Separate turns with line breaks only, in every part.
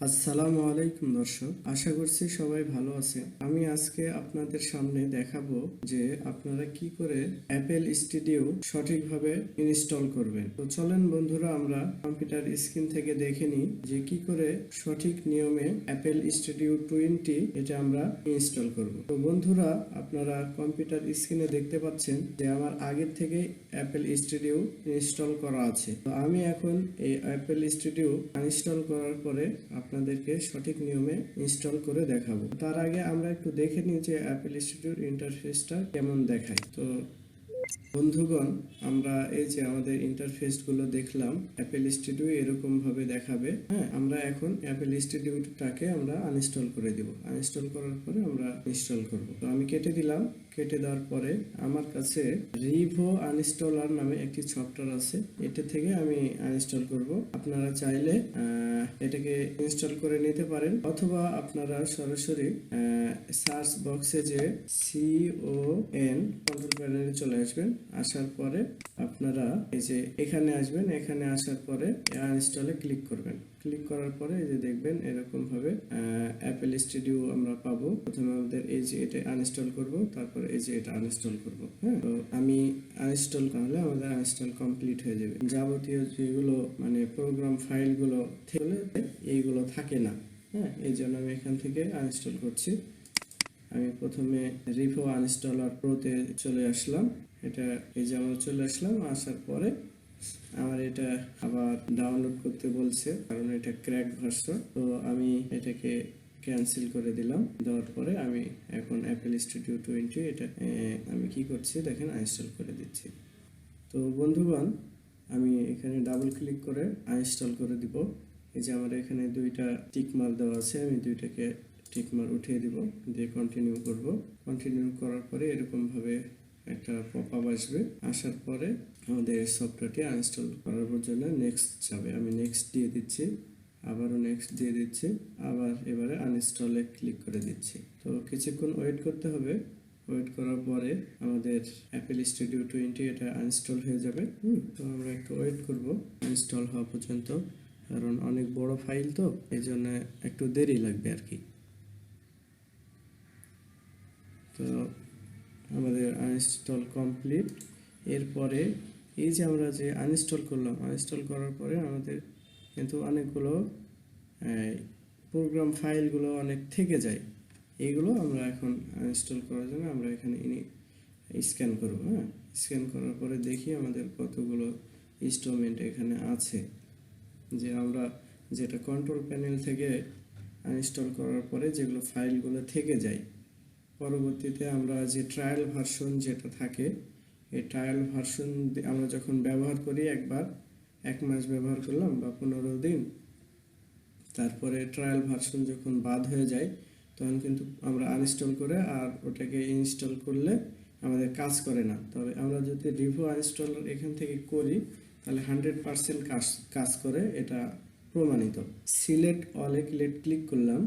আসসালামু আলাইকুম দর্শক, আশা করছি সবাই ভালো আছে। আমি আজকে আপনাদের সামনে দেখাবো যে আপনারা কি করে অ্যাপেল স্টুডিও সঠিকভাবে ইনস্টল করবেন। তো চলেন বন্ধুরা, আমরা কম্পিউটার স্ক্রিন থেকে দেখে নিই যে কি করে সঠিক নিয়মে অ্যাপেল স্টুডিও 20 এটা আমরা ইনস্টল করব। তো বন্ধুরা, আপনারা কম্পিউটার স্ক্রিনে দেখতে পাচ্ছেন যে আমার আগের থেকে অ্যাপেল স্টুডিও ইনস্টল করা আছে। তো আমি এখন এই অ্যাপেল স্টুডিও ইনস্টল করার পরে আপনাদেরকে সঠিক নিয়মে ইনস্টল করে দেখাবো। তার আগে আমরা একটু দেখে নিই যে অ্যাপেল স্টুডিওর ইন্টারফেসটা কেমন দেখায়। তো বন্ধুগণ, আমরা এই যে আমাদের ইন্টারফেস গুলো দেখলাম, অ্যাপেল স্টুডিও এরকম ভাবে দেখাবে। হ্যাঁ, আমরা এখন অ্যাপেল স্টুডিওটাকে আমরা আনইনস্টল করে দিব। আনইনস্টল করার পরে আমরা ইনস্টল করব। তো আমি কেটে দিলাম। কেটে দেওয়ার পরে আমার কাছে রিভো আনইনস্টলার নামে একটি সফটওয়্যার আছে, এটা থেকে আমি আনইনস্টল করব। আপনারা চাইলে এটাকে ইনস্টল করে নিতে পারেন, অথবা আপনারা সরাসরি সার্চ বক্সে যে CON কন্ট্রোল প্যানেলে চলে আসবেন। আসার পরে আপনারা এই যে এখানে আসবেন, এখানে আসার পরে আনইনস্টলে ক্লিক করবেন। ক্লিক করার পরে এই যে দেখবেন এরকম ভাবে অ্যাপেল স্টুডিও আমরা পাবো। প্রথমে আমাদের এই যে এটা আনইনস্টল করব, তারপরে এই যে এটা আনইনস্টল করব। হ্যাঁ, তো আমি আনইনস্টল করলে আমাদের আনইনস্টল কমপ্লিট হয়ে যাবে। যাবতীয় যেগুলো মানে প্রোগ্রাম ফাইলগুলো থেকে এইগুলো থাকে না। হ্যাঁ, এই জন্য আমি এখান থেকে আনইনস্টল করছি। আমি প্রথমে রিভো আনইনস্টলার প্রোতে চলে আসলাম। এটা এই যে আমরা চলে আসলাম। আসার পরে আমার এটা আবার ডাউনলোড করতে বলছে, কারণ এটা ক্র্যাক ভার্সন। তো আমি এটাকে ক্যান্সেল করে দিলাম। দেওয়ার পরে আমি এখন অ্যাপেল স্টুডিও 20 এটা আমি কি করছি দেখেন, আনইনস্টল করে দিচ্ছি। তো বন্ধুগণ, আমি এখানে ডাবল ক্লিক করে আনইনস্টল করে দিব। এই যে আমার এখানে দুইটা টিক মার্ক দেওয়া আছে, আমি দুইটাকে টিক মার্ক উঠিয়ে দিব, দিয়ে কন্টিনিউ করব। কন্টিনিউ করার পরে এরকম ভাবে একটা পপআপ আসবে। আসার পরে আমাদের সফটওয়্যারটি আনইনস্টল করার জন্য নেক্সট যাবে। আমি নেক্সট দিয়ে দিচ্ছি, আবারও নেক্সট দিয়ে দিচ্ছি, আবার এবারে আনইনস্টলে ক্লিক করে দিচ্ছি। তো কিছুক্ষণ ওয়েট করতে হবে। ওয়েট করার পরে আমাদের অ্যাপেল স্টুডিও 20 এটা আনইনস্টল হয়ে যাবে। তো আমরা একটু ওয়েট করব ইনস্টল হওয়া পর্যন্ত, কারণ অনেক বড় ফাইল তো, এই জন্য একটু দেরি লাগবে আর কি। তো আমাদের আনইনস্টল কমপ্লিট। এরপরে এই যে আমরা যে আনইনস্টল করলাম, আনইনস্টল করার পরে আমাদের কিন্তু অনেকগুলো প্রোগ্রাম ফাইলগুলো অনেক থেকে যায়। এইগুলো আমরা এখন আনইনস্টল করার জন্য আমরা এখানে স্ক্যান করব। হ্যাঁ, স্ক্যান করার পরে দেখি আমাদের কতগুলো ইনস্টলমেন্ট এখানে আছে, যে আমরা যেটা কন্ট্রোল প্যানেল থেকে আনইনস্টল করার পরে যেগুলো ফাইলগুলো থেকে যায়। পরবর্তীতে আমরা যে ট্রায়াল ভার্সন যেটা থাকে, এই ট্রায়াল ভার্সন আমরা যখন ব্যবহার করি, একবার 1 মাস ব্যবহার করলাম বা 15 দিন, তারপরে ট্রায়াল ভার্সন যখন বাদ হয়ে যায়, তখন কিন্তু আমরা আনইনস্টল করে আর ওটাকে ইনস্টল করলে আমাদের কাজ করে না। তবে আমরা যদি রিভো আনইনস্টল এখান থেকে করি, তাহলে 100% কাজ করে, এটা প্রমাণিত। সিলেক্ট অলে ক্লিক করলাম।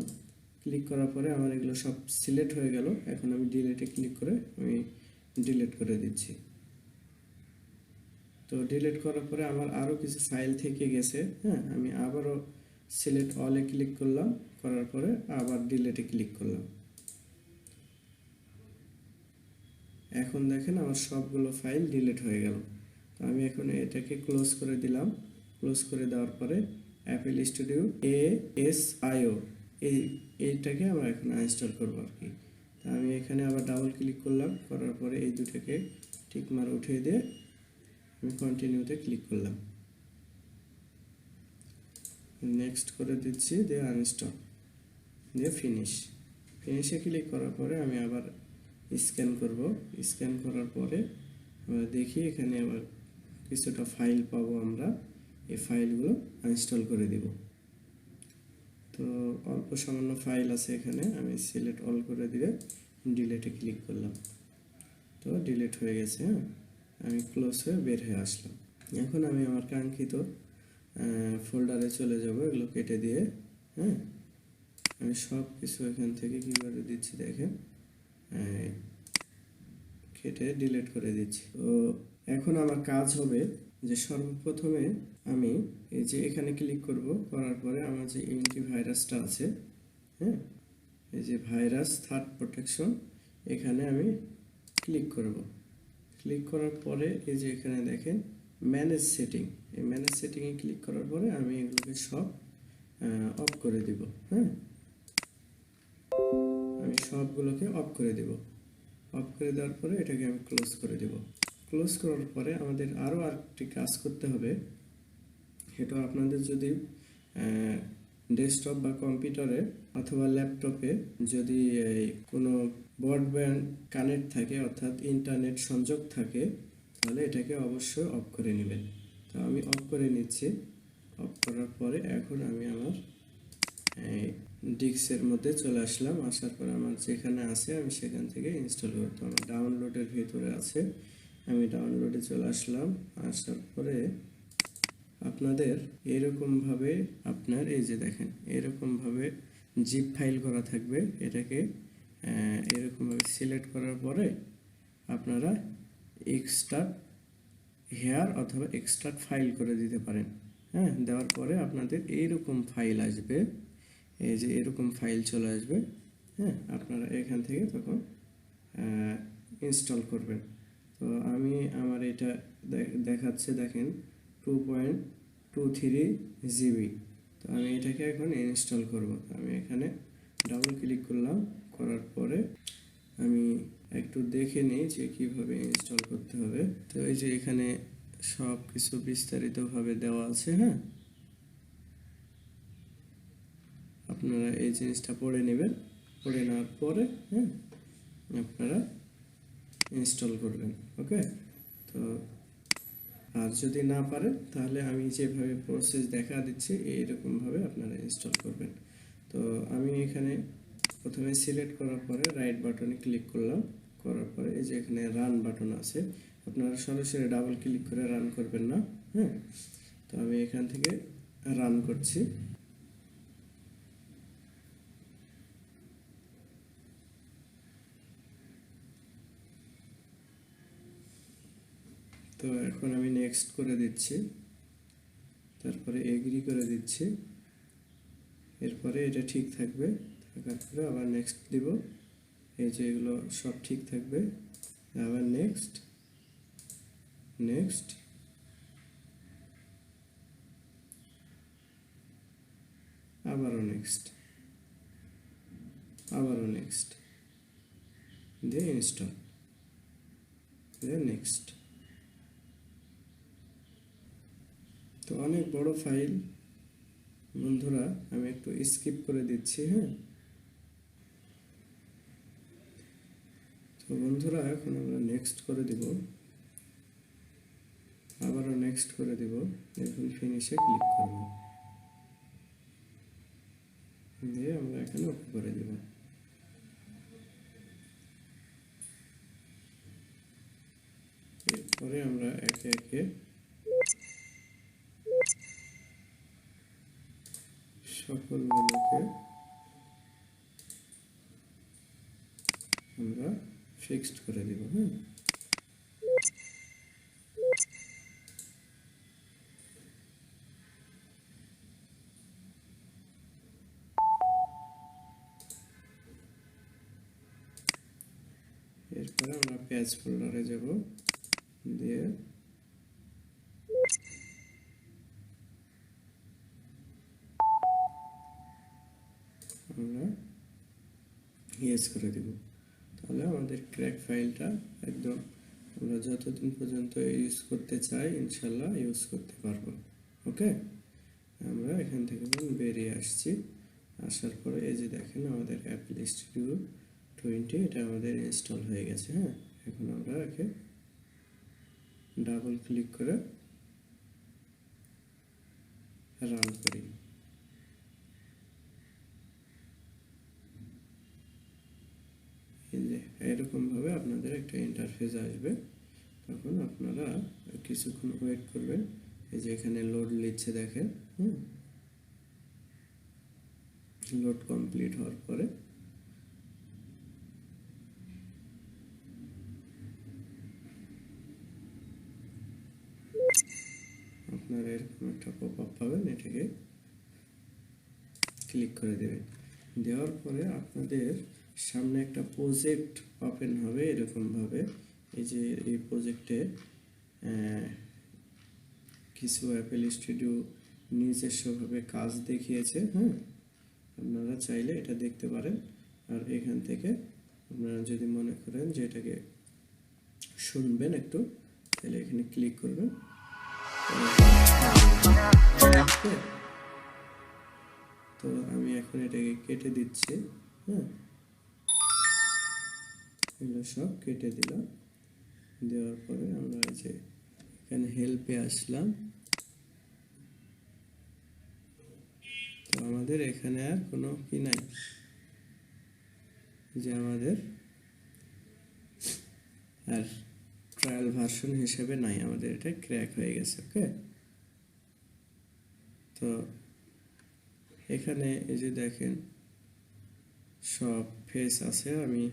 ক্লিক করার পরে আমার এগুলো সব সিলেক্ট হয়ে গেল। এখন আমি ডিলিটে ক্লিক করে আমি ডিলিট করে দিচ্ছি। তো ডিলিট করার পরে আমার আরও কিছু ফাইল থেকে গেছে। হ্যাঁ, আমি আবারও সিলেক্ট অলে ক্লিক করলাম, করার পরে আবার ডিলিটে ক্লিক করলাম। এখন দেখেন আমার সবগুলো ফাইল ডিলিট হয়ে গেল। তো আমি এখন এটাকে ক্লোজ করে দিলাম। ক্লোজ করে দেওয়ার পরে অ্যাপেল স্টুডিও ASIO এইটাকে আমরা এখন ইনস্টল করবো আর কি। তা আমি এখানে আবার ডাবল ক্লিক করলাম, করার পরে এই দুটাকে টিক মার উঠিয়ে দিয়ে আমি কন্টিনিউতে ক্লিক করলাম, নেক্সট করে দিচ্ছি, দিয়ে আনইনস্টল, দিয়ে ফিনিশে ক্লিক করার পরে আমি আবার স্ক্যান করব। স্ক্যান করার পরে আমরা দেখি এখানে আবার কিছুটা ফাইল পাবো আমরা। এই ফাইলগুলো আনইনস্টল করে দিব। তো অল্প সামান্য ফাইল আছে এখানে, আমি সিলেক্ট অল করে দিয়ে ডিলিটে ক্লিক করলাম। তো ডিলিট হয়ে গেছে। হ্যাঁ, আমি ক্লোজ হয়ে বের হয়ে আসলাম। এখন আমি আমার কাঙ্ক্ষিত ফোল্ডারে চলে যাব, এগুলো কেটে দিয়ে। হ্যাঁ, আমি সব কিছু এখান থেকে কী করে দিচ্ছি দেখেন, কেটে ডিলিট করে দিচ্ছি। তো এখন আমার কাজ হবে যে সর্বপ্রথমে আমি এই যে এখানে ক্লিক করব, করার পরে আমার যে অ্যান্টিভাইরাসটা আছে, হ্যাঁ, এই যে ভাইরাস থার্ড প্রোটেকশন, এখানে আমি ক্লিক করব। ক্লিক করার পরে এই যে এখানে দেখেন ম্যানেজ সেটিং, এই ম্যানেজ সেটিংয়ে ক্লিক করার পরে আমি এগুলোকে সব অফ করে দিব। হ্যাঁ, আমি সবগুলোকে অফ করে দেব। অফ করে দেওয়ার পরে এটাকে আমি ক্লোজ করে দেব। ক্লোজ করার পরে আমাদের আরও আরেকটি কাজ করতে হবে। এটা আপনাদের যদি ডেস্কটপ বা কম্পিউটারে অথবা ল্যাপটপে যদি কোনো ব্রডব্যান্ড কানেক্ট থাকে, অর্থাৎ ইন্টারনেট সংযোগ থাকে, তাহলে এটাকে অবশ্যই অফ করে নেবেন। তো আমি অফ করে নিচ্ছি। অফ করার পরে এখন আমি আমার ডিস্কের মধ্যে চলে আসলাম। আসার পরে আমার যেখানে আছে আমি সেখান থেকে ইনস্টল করতে, আমার ডাউনলোডের ভিতরে আছে, আমি ডাউনলোডে চলে আসলাম। আসার পরে আপনাদের এরকমভাবে আপনার এই যে দেখেন এরকমভাবে জিপ ফাইল করা থাকবে। এটাকে এরকমভাবে সিলেক্ট করার পরে আপনারা এক্সট্রাক্ট হেয়ার অথবা এক্সট্রাক্ট ফাইল করে দিতে পারেন। হ্যাঁ, দেওয়ার পরে আপনাদের এইরকম ফাইল আসবে, এই যে এরকম ফাইল চলে আসবে। হ্যাঁ, আপনারা এখান থেকে তখন ইনস্টল করবেন। তো আমি আমার এটা দেখাচ্ছে দেখেন 2.23 জিবি। তো আমি এটাকে এখন ইনস্টল করব। আমি এখানে ডাবল ক্লিক করলাম, করার পরে আমি একটু দেখে নিই যে কিভাবে ইনস্টল করতে হবে। তো এই যে এখানে সব কিছু বিস্তারিতভাবে দেওয়া আছে। হ্যাঁ, আপনারা এই জিনিসটা পড়ে নেবেন। পড়ে নেওয়ার পরে হ্যাঁ আপনারা ইনস্টল করবেন। ওকে, তো আর যদি না পারেন তাহলে আমি যেভাবে প্রসেস দেখা দিচ্ছি এইরকমভাবে আপনারা ইনস্টল করবেন। তো আমি এখানে প্রথমে সিলেক্ট করার পরে রাইট বাটনে ক্লিক করলাম। করার পরে এই যে এখানে রান বাটন আছে, আপনারা সরাসরি ডাবল ক্লিক করে রান করবেন না। হ্যাঁ, তো আমি এখান থেকে রান করছি। তো এখন আমি নেক্সট করে দিচ্ছি, তারপরে এগ্রি করে দিচ্ছি। এরপরে এটা ঠিক থাকবে, থাকার পরে আবার নেক্সট দিব। এই যে এগুলো সব ঠিক থাকবে, আবার নেক্সট নেক্সট, আবারও নেক্সট, আবারও নেক্সট, দিয়ে ইনস্টল, দিয়ে নেক্সট। তো অনেক বড় ফাইল বন্ধুরা, আমি একটু স্কিপ করে দিচ্ছি। হ্যাঁ, তো বন্ধুরা এখন আমরা নেক্সট করে দিব, আবারও নেক্সট করে দিব। এখন ফিনিশে ক্লিক করব, দিয়ে আমরা এখানে ওকে করে দিব। এরপরে আমরা একে একে সকলগুলোকে আমরা ফিক্সড করে দিব। হ্যাঁ, এরপরে আমরা পেজ ফোল্ডারে যাব, দিয়ে আমরা ইয়েস করে দিব। তাহলে আমাদের ক্র্যাক ফাইলটা একদম আমরা যতদিন পর্যন্ত ইউজ করতে চাই ইনশাল্লাহ ইউজ করতে পারবো। ওকে, আমরা এখান থেকে বেরিয়ে আসছি। আসার পরে এই যে দেখেন আমাদের অ্যাপল স্টুডিও 20 এটা আমাদের ইনস্টল হয়ে গেছে। হ্যাঁ, এখন আমরা একে ডাবল ক্লিক করে রান করি। এই যে এরকমভাবে আপনাদের একটা ইন্টারফেস আসবে। তখন আপনারা কিছুক্ষণ ওয়েট করবেন। এই যে এখানে লোড নিচ্ছে দেখেন। লোড কমপ্লিট হওয়ার পরে এরকম একটা পপআপ পাবেন, এটাকে ক্লিক করে দেবেন। দেওয়ার পরে আপনাদের সামনে একটা প্রজেক্ট ওপেন হবে এরকমভাবে। এই যে এই প্রজেক্টে কিছু অ্যাপেল স্টুডিও নিজস্বভাবে কাজ দেখিয়েছে। হ্যাঁ, আপনারা চাইলে এটা দেখতে পারেন। আর এখান থেকে আপনারা যদি মনে করেন যে এটাকে শুনবেন একটু, তাহলে এখানে ক্লিক করবেন। তো আমি এখন এটাকে কেটে দিচ্ছি। হ্যাঁ, এগুলো সব কেটে দিলাম। দেওয়ার পরে আমরা এই যে এখানে হেল্পে আসলাম। তো আমাদের এখানে আর কোনো কি নাই, যে আমাদের আর ট্রায়াল ভার্সন হিসেবে নাই, আমাদের এটা ক্র্যাক হয়ে গেছে। ওকে, তো এখানে এই যে দেখেন সব ফেস আছে। আমি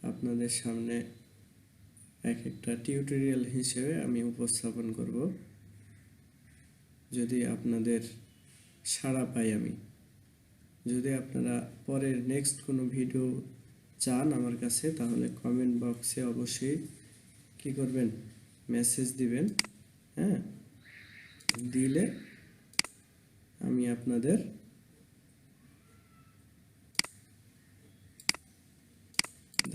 আপনাদের সামনে এক একটা টিউটোরিয়াল হিসেবে আমি উপস্থাপন করব। যদি আপনাদের সাড়া পাই আমি, যদি আপনারা পরের নেক্সট কোনো ভিডিও চান আমার কাছে, তাহলে কমেন্ট বক্সে অবশ্যই কি করবেন, মেসেজ দিবেন। হ্যাঁ, দিলে আমি আপনাদের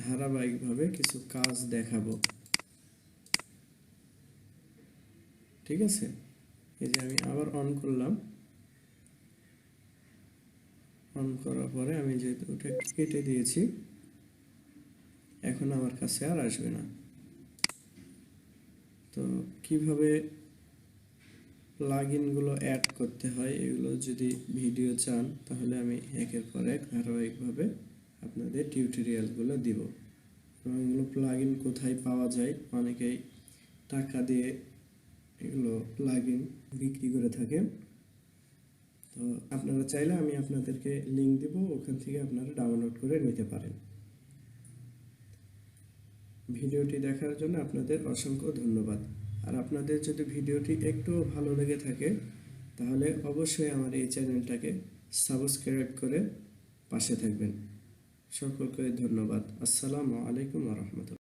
ধারাবাহিকভাবে কিছু কাজ দেখাবো। ঠিক আছে, এই যে আমি আবার অন করলাম। অন করার পরে আমি যেহেতু ওটা কেটে দিয়েছি, এখন আমার কাছে আর আসবে না। তো কিভাবে প্লাগইনগুলো অ্যাড করতে হয়, এগুলো যদি ভিডিও চান, তাহলে আমি একের পর এক ধারাবাহিকভাবে আপনাদের টিউটোরিয়ালগুলো দিব। এবং এগুলো প্লাগইন কোথায় পাওয়া যায়, অনেকেই টাকা দিয়ে এগুলো প্লাগইন বিক্রি করে থাকেন। তো আপনারা চাইলে আমি আপনাদেরকে লিঙ্ক দেব, ওখান থেকে আপনারা ডাউনলোড করে নিতে পারেন। ভিডিওটি দেখার জন্য আপনাদের অসংখ্য ধন্যবাদ। আর আপনাদের যদি ভিডিওটি একটু ভালো লেগে থাকে, তাহলে অবশ্যই আমার এই চ্যানেলটাকে সাবস্ক্রাইব করে পাশে থাকবেন। সকলকে ধন্যবাদ। আসসালামু আলাইকুম ওয়া রাহমাতুল্লাহ।